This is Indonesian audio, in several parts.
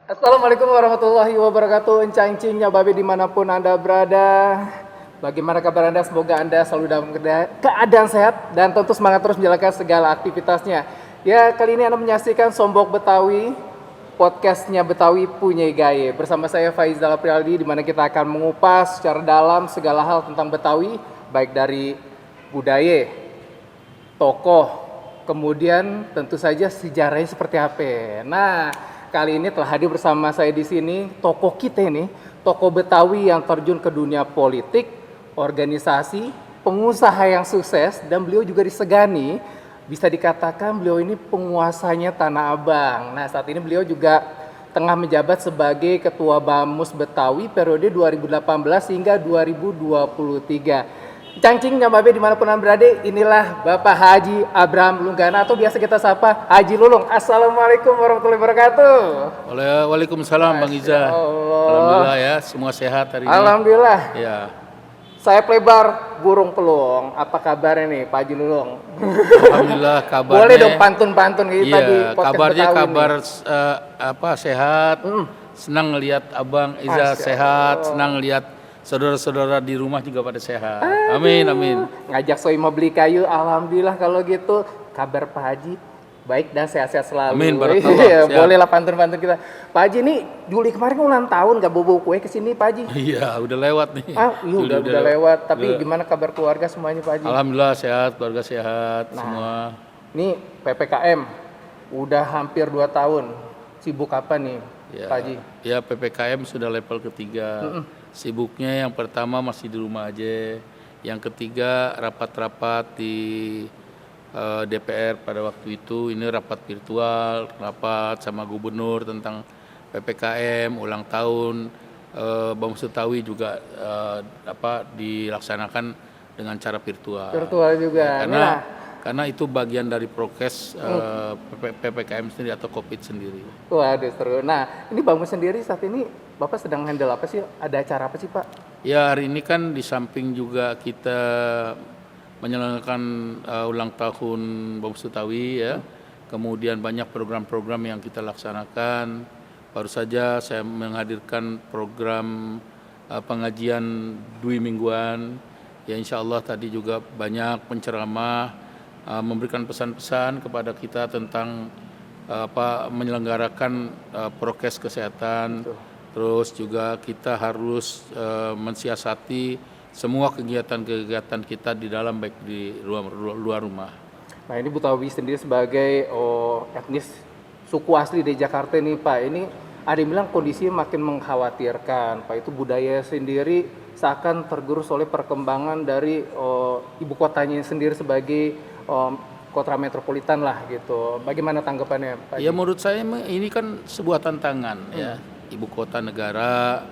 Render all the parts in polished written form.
Assalamualaikum warahmatullahi wabarakatuh. Encang-encingnya babi dimanapun Anda berada. Bagaimana kabar Anda? Semoga Anda selalu dalam keadaan sehat dan tentu semangat terus menjalankan segala aktivitasnya. Ya, kali ini Anda menyaksikan Sombok Betawi, podcastnya Betawi Punya Gaya. Bersama saya Faizal Aprialdi, di mana kita akan mengupas secara dalam segala hal tentang Betawi, baik dari budaya, tokoh, kemudian tentu saja sejarahnya seperti apa. Nah, kali ini telah hadir bersama saya di sini tokoh kita ini, tokoh Betawi yang terjun ke dunia politik, organisasi, pengusaha yang sukses, dan beliau juga disegani. Bisa dikatakan beliau ini penguasanya Tanah Abang. Nah, saat ini beliau juga tengah menjabat sebagai Ketua Bamus Betawi periode 2018 hingga 2023. Cangcing Babe dimanapun Anda berada, inilah Bapak Haji Abraham Lunggana atau biasa kita sapa Haji Lulung. Assalamualaikum warahmatullahi wabarakatuh. Waalaikumsalam Bang Iza. Alhamdulillah ya, semua sehat hari ini. Alhamdulillah. Ya. Saya pelebar burung pelung. Apa kabarnya nih Pak Haji Lulung? Alhamdulillah kabarnya. Boleh dong pantun-pantun kita di podcast kabarnya Betawi kabar nih. sehat. Senang ngelihat Abang Iza sehat, senang ngelihat saudara-saudara di rumah juga pada sehat. Amin, amin. Ngajak Soi mau beli kayu, alhamdulillah kalau gitu. Kabar Pak Haji baik dan sehat-sehat selalu. Amin, barakallah. Iya, boleh lah pantun-pantun kita. Pak Haji nih, Juli kemarin ulang tahun gak bawa kue ke sini Pak Haji? Iya, udah lewat nih. Iya udah lewat. Tapi gimana kabar keluarga semuanya Pak Haji? Alhamdulillah sehat, keluarga sehat semua. Nih PPKM udah hampir 2 tahun. Sibuk apa nih Pak Haji? Ya PPKM sudah level ketiga. Sibuknya yang pertama masih di rumah aja. Yang ketiga rapat-rapat di DPR pada waktu itu. Ini rapat virtual, rapat sama gubernur tentang PPKM, ulang tahun. Bamus Betawi juga dilaksanakan dengan cara virtual. Virtual juga. Karena itu bagian dari prokes PPKM sendiri atau COVID sendiri. Waduh seru. Nah ini Bamus sendiri saat ini Bapak sedang handle apa sih? Ada acara apa sih Pak? Ya hari ini kan di samping juga kita menyelenggarakan ulang tahun Bamus Betawi ya. Kemudian banyak program-program yang kita laksanakan. Baru saja saya menghadirkan program pengajian dui mingguan. Ya insya Allah tadi juga banyak penceramah memberikan pesan-pesan kepada kita tentang menyelenggarakan prokes kesehatan. Terus juga kita harus mensiasati semua kegiatan-kegiatan kita di dalam baik di luar rumah. Nah ini Betawi sendiri sebagai etnis suku asli di Jakarta nih Pak, ini ada yang bilang kondisinya makin mengkhawatirkan Pak. Itu budaya sendiri seakan tergerus oleh perkembangan dari ibu kotanya sendiri sebagai kota metropolitan lah gitu. Bagaimana tanggapannya Pak? Ya menurut saya ini kan sebuah tantangan ya. Ibu kota negara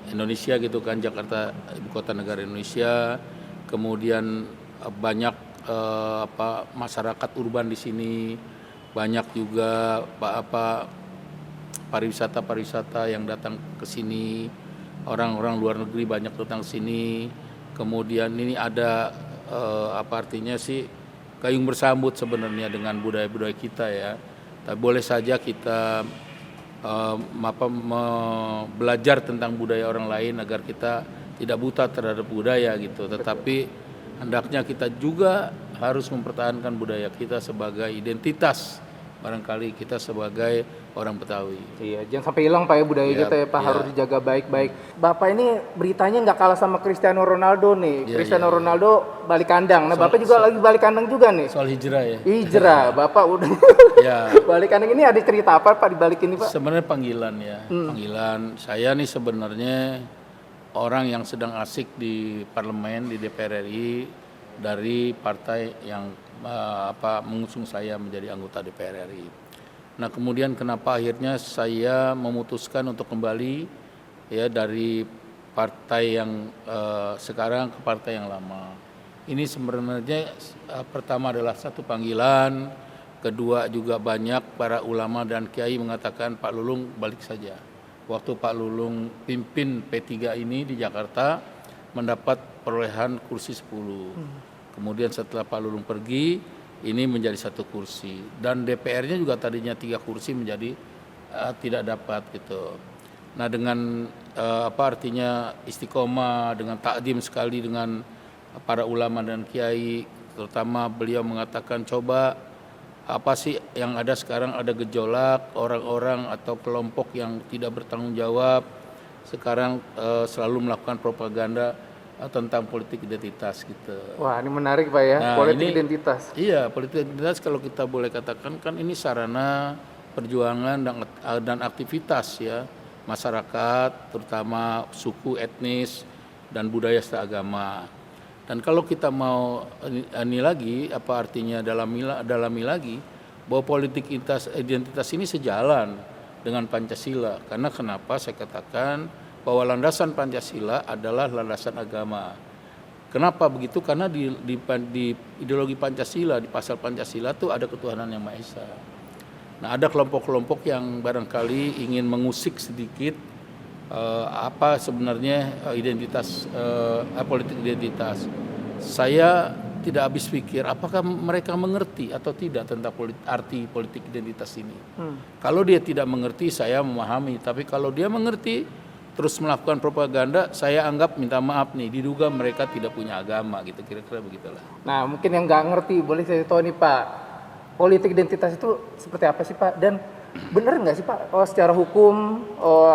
Indonesia gitu kan, Jakarta ibu kota negara Indonesia. Kemudian banyak masyarakat urban di sini, banyak juga pariwisata yang datang ke sini, orang-orang luar negeri banyak datang ke sini. Kemudian ini ada artinya sih gayung bersambut sebenarnya dengan budaya-budaya kita ya. Tapi boleh saja kita belajar tentang budaya orang lain agar kita tidak buta terhadap budaya gitu. Tetapi hendaknya kita juga harus mempertahankan budaya kita sebagai identitas. Barangkali kita sebagai orang Betawi. Iya, jangan sampai hilang Pak ya budaya kita ya Pak, harus dijaga baik-baik. Bapak ini beritanya nggak kalah sama Cristiano Ronaldo nih. Cristiano Ronaldo balik kandang. Nah Bapak juga lagi balik kandang juga nih. Soal hijrah ya. Hijrah, Bapak udah balik kandang. Ini ada cerita apa Pak dibalik ini Pak? Sebenarnya panggilan ya. Panggilan. Saya nih sebenarnya orang yang sedang asik di parlemen, di DPR RI dari partai yang mengusung saya menjadi anggota DPR RI. Nah kemudian kenapa akhirnya saya memutuskan untuk kembali ya dari partai yang sekarang ke partai yang lama. Ini sebenarnya pertama adalah satu panggilan, kedua juga banyak para ulama dan kiai mengatakan Pak Lulung balik saja. Waktu Pak Lulung pimpin P3 ini di Jakarta mendapat perolehan kursi 10. Kemudian setelah Pak Lulung pergi, ini menjadi 1 kursi. Dan DPR-nya juga tadinya 3 kursi menjadi tidak dapat gitu. Nah dengan apa artinya istiqomah, dengan takdim sekali dengan para ulama dan kiai, terutama beliau mengatakan coba apa sih yang ada sekarang, ada gejolak orang-orang atau kelompok yang tidak bertanggung jawab sekarang selalu melakukan propaganda tentang politik identitas gitu. Wah, ini menarik Pak ya, Nah, politik ini, identitas. Iya, politik identitas kalau kita boleh katakan kan ini sarana perjuangan dan aktivitas ya masyarakat, terutama suku, etnis dan budaya serta agama. Dan kalau kita mau ini lagi, apa artinya dalami lagi bahwa politik identitas ini sejalan dengan Pancasila. Karena kenapa saya katakan bahwa landasan Pancasila adalah landasan agama. Kenapa begitu? Karena di ideologi Pancasila, di pasal Pancasila itu ada ketuhanan yang Maha Esa. Nah, ada kelompok-kelompok yang barangkali ingin mengusik sedikit apa sebenarnya identitas politik identitas. Saya tidak habis pikir apakah mereka mengerti atau tidak tentang arti politik identitas ini. Kalau dia tidak mengerti, saya memahami. Tapi kalau dia mengerti, terus melakukan propaganda, saya anggap minta maaf nih, diduga mereka tidak punya agama gitu, kira-kira begitulah. Nah, mungkin yang nggak ngerti, boleh saya tahu nih Pak, politik identitas itu seperti apa sih Pak? Dan benar nggak sih Pak, secara hukum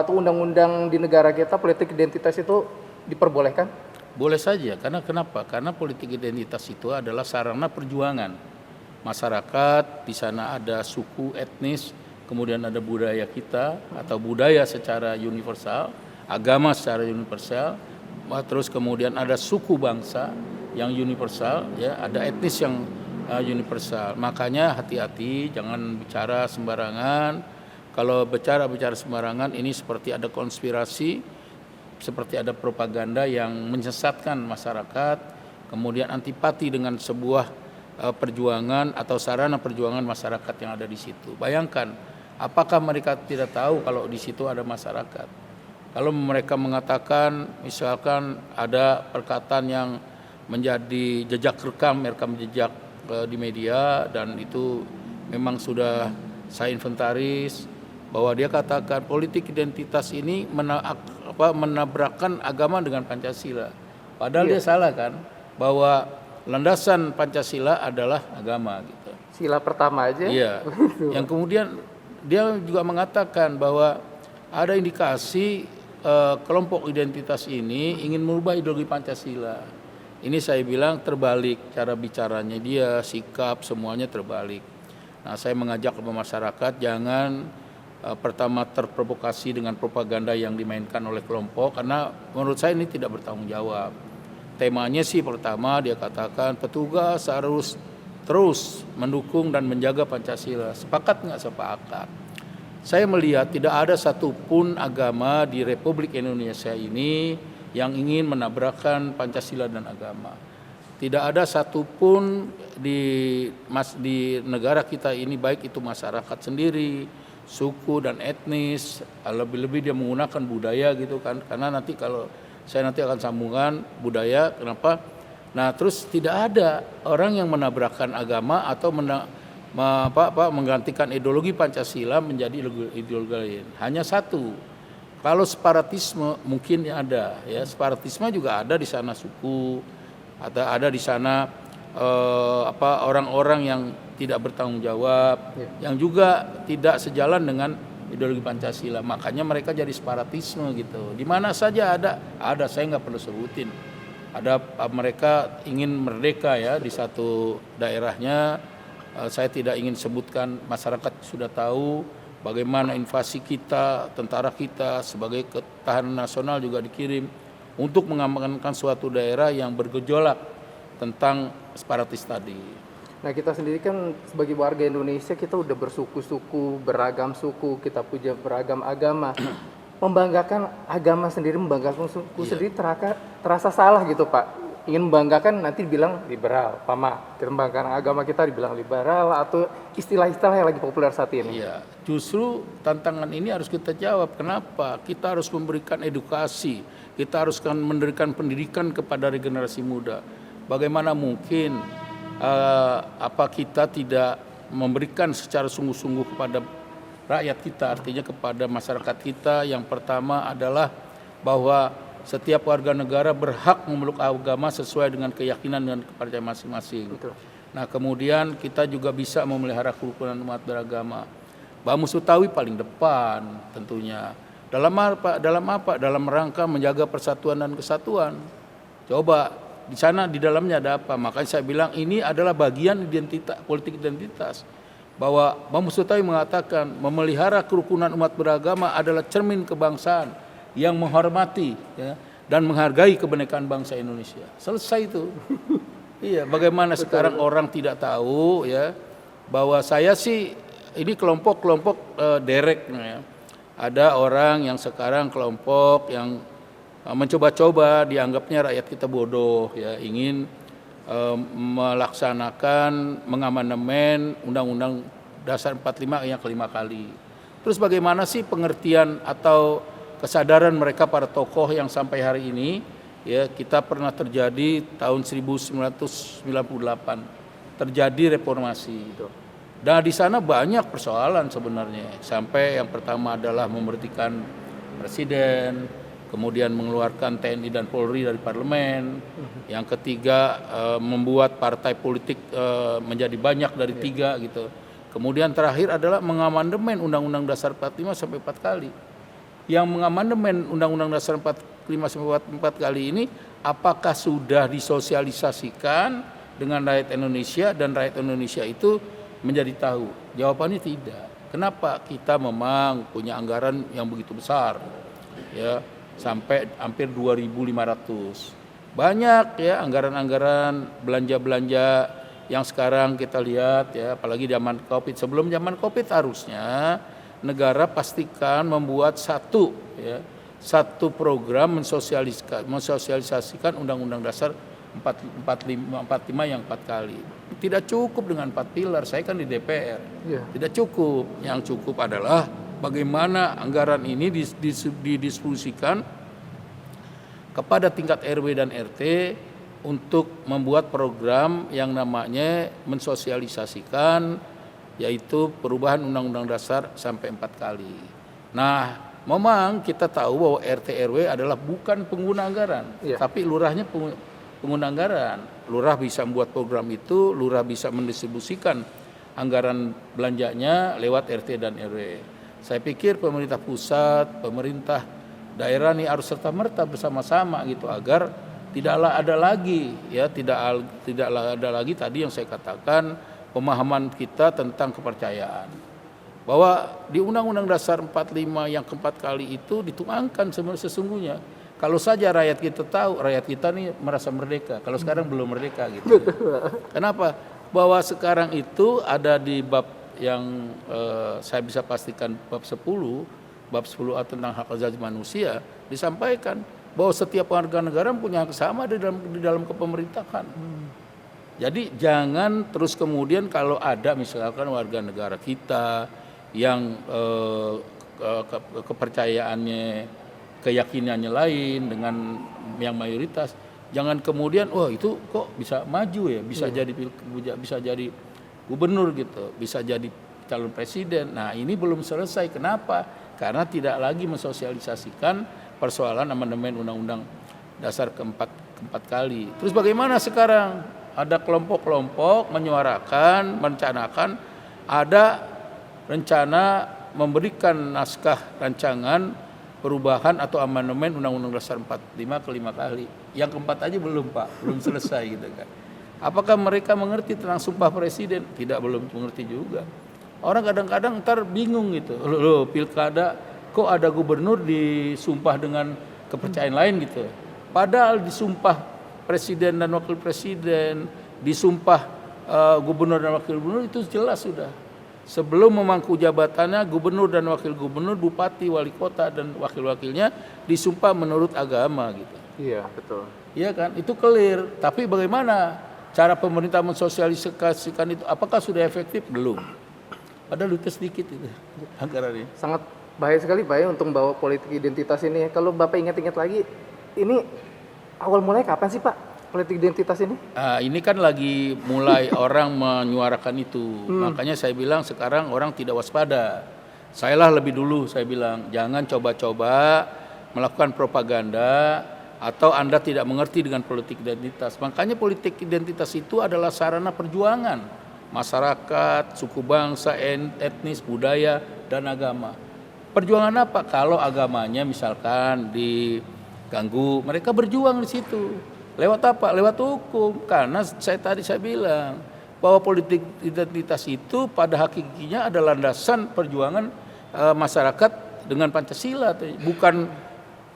atau undang-undang di negara kita politik identitas itu diperbolehkan? Boleh saja, karena kenapa? Karena politik identitas itu adalah sarana perjuangan masyarakat. Di sana ada suku, etnis, kemudian ada budaya kita atau budaya secara universal, agama secara universal, terus kemudian ada suku bangsa yang universal, ya, ada etnis yang universal. Makanya hati-hati, jangan bicara sembarangan. Kalau bicara sembarangan, ini seperti ada konspirasi, seperti ada propaganda yang menyesatkan masyarakat, kemudian antipati dengan sebuah perjuangan atau sarana perjuangan masyarakat yang ada di situ. Bayangkan, apakah mereka tidak tahu kalau di situ ada masyarakat? Kalau mereka mengatakan, misalkan ada perkataan yang menjadi jejak rekam jejak di media, dan itu memang sudah saya inventaris, bahwa dia katakan politik identitas ini menabrakkan agama dengan Pancasila. Padahal dia salah kan, bahwa landasan Pancasila adalah agama gitu. Sila pertama aja. Iya. Yang kemudian dia juga mengatakan bahwa ada indikasi kelompok identitas ini ingin merubah ideologi Pancasila. Ini saya bilang terbalik cara bicaranya dia, sikap semuanya terbalik. Nah, saya mengajak ke masyarakat jangan pertama terprovokasi dengan propaganda yang dimainkan oleh kelompok, karena menurut saya ini tidak bertanggung jawab. Temanya sih pertama dia katakan petugas harus terus mendukung dan menjaga Pancasila. Sepakat nggak sepakat? Saya melihat tidak ada satupun agama di Republik Indonesia ini yang ingin menabrakkan Pancasila dan agama. Tidak ada satupun di negara kita ini, baik itu masyarakat sendiri, suku dan etnis, lebih-lebih dia menggunakan budaya gitu kan, karena nanti kalau saya nanti akan sambungan budaya, kenapa? Nah, terus tidak ada orang yang menabrakkan agama atau menggantikan ideologi Pancasila menjadi ideologi lain. Hanya satu, kalau separatisme mungkin ada, ya separatisme juga ada di sana suku, atau ada di sana orang-orang yang tidak bertanggung jawab, yang juga tidak sejalan dengan ideologi Pancasila. Makanya mereka jadi separatisme gitu. Di mana saja ada, saya nggak perlu sebutin. Ada mereka ingin merdeka ya di satu daerahnya. Saya tidak ingin sebutkan, masyarakat sudah tahu bagaimana invasi kita, tentara kita sebagai ketahanan nasional juga dikirim untuk mengamankan suatu daerah yang bergejolak tentang separatis tadi. Nah, kita sendiri kan sebagai warga Indonesia, kita udah bersuku-suku, beragam suku, kita punya beragam agama. Membanggakan agama sendiri, membanggakan suku sendiri terasa salah gitu Pak. Ingin membanggakan nanti dibilang liberal, Pama. Kita membanggakan agama kita dibilang liberal, atau istilah-istilah yang lagi populer saat ini. Iya, justru tantangan ini harus kita jawab. Kenapa? Kita harus memberikan edukasi, kita harus memberikan pendidikan kepada regenerasi muda. Bagaimana mungkin kita tidak memberikan secara sungguh-sungguh kepada rakyat kita, artinya kepada masyarakat kita. Yang pertama adalah bahwa setiap warga negara berhak memeluk agama sesuai dengan keyakinan dan kepercayaan masing-masing. Betul. Nah, kemudian kita juga bisa memelihara kerukunan umat beragama. Mbak Musutawi paling depan tentunya. Dalam apa? Dalam rangka menjaga persatuan dan kesatuan. Coba di sana di dalamnya ada apa? Makanya saya bilang ini adalah bagian identitas, politik identitas. Bahwa Mbak Musutawi mengatakan memelihara kerukunan umat beragama adalah cermin kebangsaan yang menghormati ya, dan menghargai kebenekaan bangsa Indonesia. Selesai itu. Iya, bagaimana sekarang orang tidak tahu ya bahwa saya sih ini kelompok-kelompok derek ya. Ada orang yang sekarang kelompok yang mencoba-coba dianggapnya rakyat kita bodoh ya, ingin melaksanakan mengamandemen Undang-Undang Dasar 45 yang kelima kali. Terus bagaimana sih pengertian atau kesadaran mereka para tokoh yang sampai hari ini ya, kita pernah terjadi tahun 1998 terjadi reformasi. Dan di sana banyak persoalan sebenarnya. Sampai yang pertama adalah memberhentikan presiden, kemudian mengeluarkan TNI dan Polri dari parlemen. Yang ketiga membuat partai politik menjadi banyak dari 3 gitu. Kemudian terakhir adalah mengamandemen Undang-Undang Dasar 45 sampai 4 kali. Yang mengamandemen Undang-Undang Dasar 45 sampai 4 kali ini apakah sudah disosialisasikan dengan rakyat Indonesia dan rakyat Indonesia itu menjadi tahu? Jawabannya tidak. Kenapa? Kita memang punya anggaran yang begitu besar. Ya, sampai hampir 2.500. Banyak ya anggaran-anggaran belanja-belanja yang sekarang kita lihat ya, apalagi zaman Covid. Sebelum zaman Covid harusnya negara pastikan membuat satu program mensosialisasikan Undang-Undang Dasar 45 yang 4 kali. Tidak cukup dengan 4 pilar. Saya kan di DPR. Tidak cukup. Yang cukup adalah bagaimana anggaran ini didistribusikan kepada tingkat RW dan RT untuk membuat program yang namanya mensosialisasikan, yaitu perubahan Undang-Undang Dasar sampai 4 kali. Nah, memang kita tahu bahwa RT RW adalah bukan pengguna anggaran, tapi lurahnya pengguna anggaran. Lurah bisa membuat program itu, lurah bisa mendistribusikan anggaran belanjanya lewat RT dan RW. Saya pikir pemerintah pusat, pemerintah daerah ini harus serta-merta bersama-sama gitu agar tidaklah ada lagi tidaklah ada lagi tadi yang saya katakan pemahaman kita tentang kepercayaan. Bahwa di Undang-Undang Dasar 45 yang keempat kali itu dituangkan sesungguhnya. Kalau saja rakyat kita tahu, rakyat kita nih merasa merdeka. Kalau sekarang belum merdeka gitu. Kenapa? Bahwa sekarang itu ada di bab yang saya bisa pastikan bab 10 A tentang hak asasi manusia disampaikan bahwa setiap warga negara punya hak sama di dalam kepemerintahan. Jadi jangan terus kemudian kalau ada misalkan warga negara kita yang kepercayaannya, keyakinannya lain dengan yang mayoritas, jangan kemudian itu kok bisa maju ya, bisa jadi gubernur gitu, bisa jadi calon presiden. Nah, ini belum selesai. Kenapa? Karena tidak lagi mensosialisasikan persoalan amandemen Undang-Undang Dasar keempat kali. Terus bagaimana sekarang? Ada kelompok-kelompok menyuarakan, merencanakan ada rencana memberikan naskah rancangan perubahan atau amandemen Undang-Undang Dasar 45 kelima kali. Yang keempat aja belum, Pak, belum selesai gitu kan. Apakah mereka mengerti tentang sumpah presiden? Belum mengerti juga. Orang kadang-kadang ntar bingung gitu. Loh, pilkada kok ada gubernur disumpah dengan kepercayaan lain gitu. Padahal disumpah presiden dan wakil presiden, disumpah gubernur dan wakil gubernur itu jelas sudah. Sebelum memangku jabatannya, gubernur dan wakil gubernur, bupati, wali kota dan wakil-wakilnya disumpah menurut agama gitu. Iya, betul. Iya kan? Itu clear. Tapi bagaimana cara pemerintah mensosialisasikan itu? Apakah sudah efektif? Belum. Padahal itu sedikit itu anggarannya. Sangat bahaya sekali Pak ya untuk membawa politik identitas ini. Kalau Bapak ingat-ingat lagi, ini awal mulai kapan sih Pak politik identitas ini? Ini kan lagi mulai orang menyuarakan itu. Makanya saya bilang sekarang orang tidak waspada. Sayalah lebih dulu saya bilang, jangan coba-coba melakukan propaganda atau Anda tidak mengerti dengan politik identitas. Makanya politik identitas itu adalah sarana perjuangan masyarakat, suku bangsa, etnis, budaya, dan agama. Perjuangan apa? Kalau agamanya misalkan diganggu, mereka berjuang di situ. Lewat apa? Lewat hukum. Karena saya bilang bahwa politik identitas itu pada hakikinya adalah landasan perjuangan masyarakat dengan Pancasila. Bukan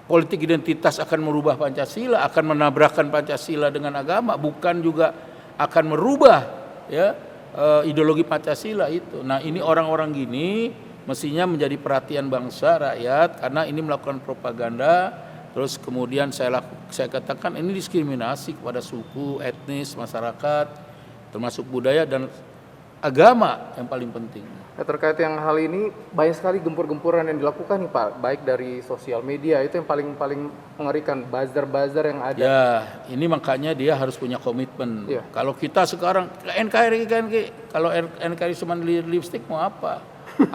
politik identitas akan merubah Pancasila, akan menabrakkan Pancasila dengan agama, bukan juga akan merubah ya ideologi Pancasila itu. Nah, ini orang-orang gini mestinya menjadi perhatian bangsa, rakyat, karena ini melakukan propaganda. Terus kemudian saya katakan ini diskriminasi kepada suku, etnis, masyarakat, termasuk budaya dan agama yang paling penting. Ya, terkait yang hal ini banyak sekali gempur-gempuran yang dilakukan nih Pak, baik dari sosial media, itu yang paling mengerikan, buzzer yang ada. Ya, ini makanya dia harus punya komitmen. Ya. Kalau kita sekarang NKRI, kalau NKRI cuma lipstick mau apa?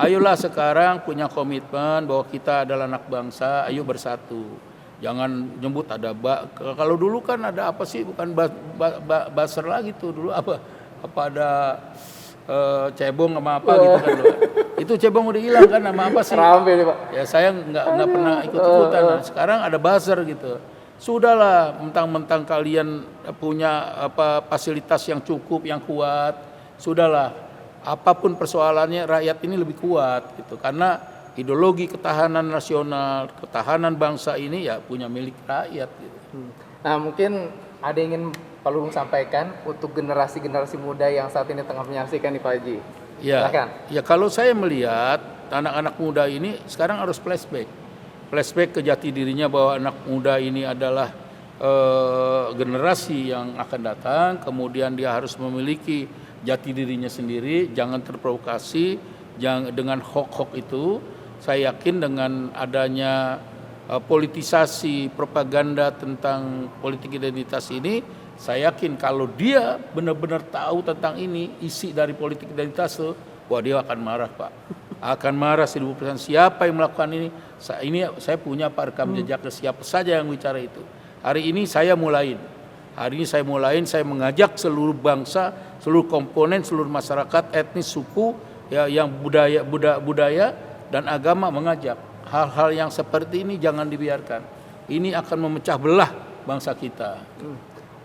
Ayolah sekarang punya komitmen bahwa kita adalah anak bangsa, ayo bersatu. Jangan nyebut ada kalau dulu kan ada apa sih, bukan buzzer lagi tuh dulu apa ada cebong sama apa gitu kan. Itu cebong udah hilang kan, nama apa sih? Ramai nih Pak. Ya saya nggak pernah ikut-ikutan. Nah, sekarang ada buzzer gitu. Sudahlah, mentang-mentang kalian punya fasilitas yang cukup, yang kuat. Sudahlah, apapun persoalannya rakyat ini lebih kuat gitu. Karena ideologi ketahanan nasional, ketahanan bangsa ini ya punya milik rakyat gitu. Nah, mungkin ada yang ingin Pak Lulung sampaikan untuk generasi-generasi muda yang saat ini tengah menyaksikan nih Pak Haji. Ya, Silakan. ya kalau saya melihat anak-anak muda ini sekarang harus flashback ke jati dirinya bahwa anak muda ini adalah generasi yang akan datang, kemudian dia harus memiliki jati dirinya sendiri, jangan terprovokasi dengan hoax itu. Saya yakin dengan adanya politisasi propaganda tentang politik identitas ini, saya yakin kalau dia benar-benar tahu tentang ini, isi dari politik identitas itu, wah dia akan marah Pak. Akan marah 1000%. Siapa yang melakukan ini? Saya punya Pak rekam jejaknya, siapa saja yang bicara itu. Hari ini saya mulain, saya mengajak seluruh bangsa, seluruh komponen, seluruh masyarakat, etnis, suku, ya, yang budaya dan agama mengajak. Hal-hal yang seperti ini jangan dibiarkan. Ini akan memecah belah bangsa kita.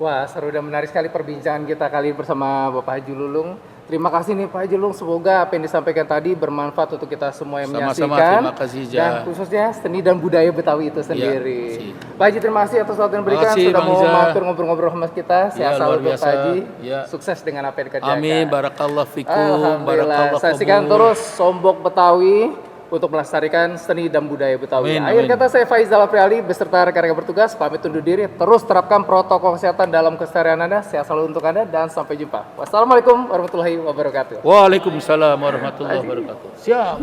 Wah, seru dan menarik sekali perbincangan kita kali ini bersama Bapak Haji Lulung. Terima kasih nih Pak Haji Lulung, semoga apa yang disampaikan tadi bermanfaat untuk kita semua yang menyaksikan. Sama-sama, terima kasih Dan khususnya seni dan budaya Betawi itu sendiri. Pak Haji, terima kasih atas waktu yang diberikan, sudah mau mampir ngobrol-ngobrol sama kita. Sehat selalu Bapak Haji, sukses dengan apa yang dikerjakan. Amin, barakallah fikum. Alhamdulillah, saksikan terus Sombok Betawi untuk melestarikan seni dan budaya Betawi. Akhir kata, saya Faizal Apriali beserta rekan-rekan bertugas pamit undur diri. Terus terapkan protokol kesehatan dalam keseharian Anda. Sehat selalu untuk Anda dan sampai jumpa. Wassalamualaikum warahmatullahi wabarakatuh. Waalaikumsalam warahmatullahi wabarakatuh. Siap.